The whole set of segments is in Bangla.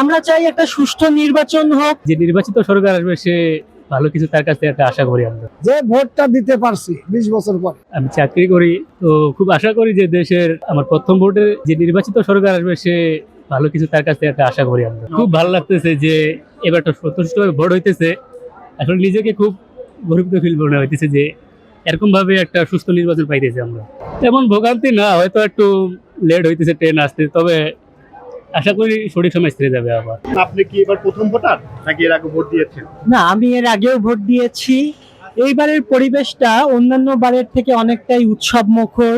আমরা চাই একটা সুষ্ঠু নির্বাচন হোক। যে নির্বাচিত সরকার আসবে সে ভালো কিছু তার কাছ থেকে একটা আশা করি আমরা। যে ভোটটা দিতে পারছি 20 বছর পর। আমি চাকরি করি, তো খুব আশা করি যে দেশের আমার প্রথম ভোটে যে নির্বাচিত সরকার আসবে সে ভালো কিছু তার কাছ থেকে একটা আশা করি আমরা। খুব ভালো লাগতেছে যে এবারটা সন্তুষ্টভাবে ভোট হইতেছে। আসলে নিজেকে খুব গর্বিত ফিল মনে হইতেছে যে এরকম ভাবে একটা সুস্থ নির্বাচন পাইতেছি আমরা। তেমন ভোগান্তি না, হয়তো একটু লেট হইতেছে ট্রেন আসতে, তবে আশা করি সঠিক সময় স্থিরে যাবে আবার। আপনি কি এবার প্রথম ভোটার নাকি এর আগে ভোট দিয়েছেন? না, আমি এর আগেও ভোট দিয়েছি। এইবারের পরিবেশটা অন্যান্য বারের থেকে অনেকটাই উৎসব মুখর,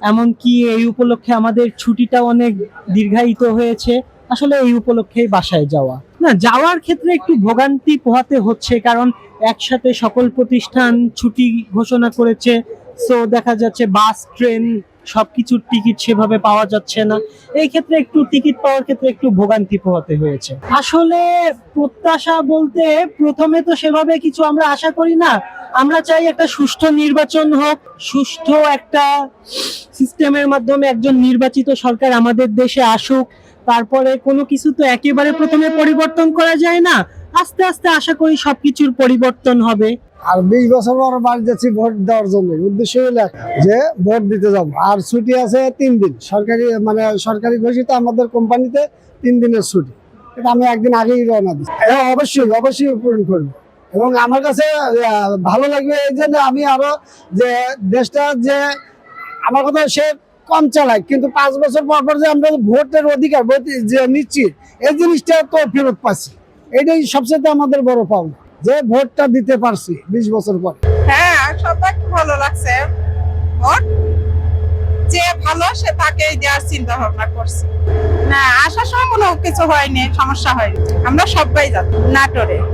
এমনকি এই উপলক্ষে আমাদের ছুটিটা অনেক দীর্ঘায়িত হয়েছে। আসলে এই উপলক্ষেই বাসায় যাওয়া, না যাওয়ার ক্ষেত্রে একটু ভোগান্তি পোহাতে হচ্ছে, কারণ একসাথে সকল প্রতিষ্ঠান ছুটি ঘোষণা করেছে। সো দেখা যাচ্ছে বাস, ট্রেন সবকিছুর টিকিট সেভাবে পাওয়া যাচ্ছে না। এই ক্ষেত্রে একটু টিকিট পাওয়ার ক্ষেত্রে একটু ভোগান্তি পোহাতে হয়েছে। আসলে প্রত্যাশা বলতে প্রথমে তো সেভাবে কিছু আমরা আশা করি না। আমরা চাই একটা সুষ্ঠু নির্বাচন হোক, সুষ্ঠু একটা সিস্টেমের মাধ্যমে একজন নির্বাচিত সরকার আমাদের দেশে আসুক। তারপরে কোনো কিছু তো একেবারে প্রথমে পরিবর্তন করা যায় না, আস্তে আস্তে আশা করি সবকিছুর পরিবর্তন হবে। আর 20 বছর পর বাড়ি যাচ্ছি ভোট দেওয়ার জন্য। উদ্দেশ্য হলো যে ভোট দিতে যাব। আর ছুটি আছে 3 দিন, সরকারি ঘোষিত আমাদের কোম্পানিতে 3 দিনের ছুটি। এটা আমি একদিন আগেই রওনা দিচ্ছি। অবশ্যই পূরণ করবো। এবং আমার কাছে ভালো লাগবে এই জন্য আমি আরো যে দেশটা যে আমার কথা সে কম চালায়, কিন্তু 5 বছর পর পর যে আমরা ভোটের অধিকার যে নিচ্ছি, এই জিনিসটা তো ফেরত পাচ্ছি। এটাই সবচেয়ে আমাদের বড় পাওনা, যে ভোটটা দিতে পারছি 20 বছর পর। হ্যাঁ, সবাই ভালো লাগছে। ভোট যে ভালো সে তাকেই দেওয়ার চিন্তা ভাবনা করছি। না, আসার সময় কোনো কিছু হয়নি, সমস্যা হয়নি। আমরা সবাই যাচ্ছি নাটোরে।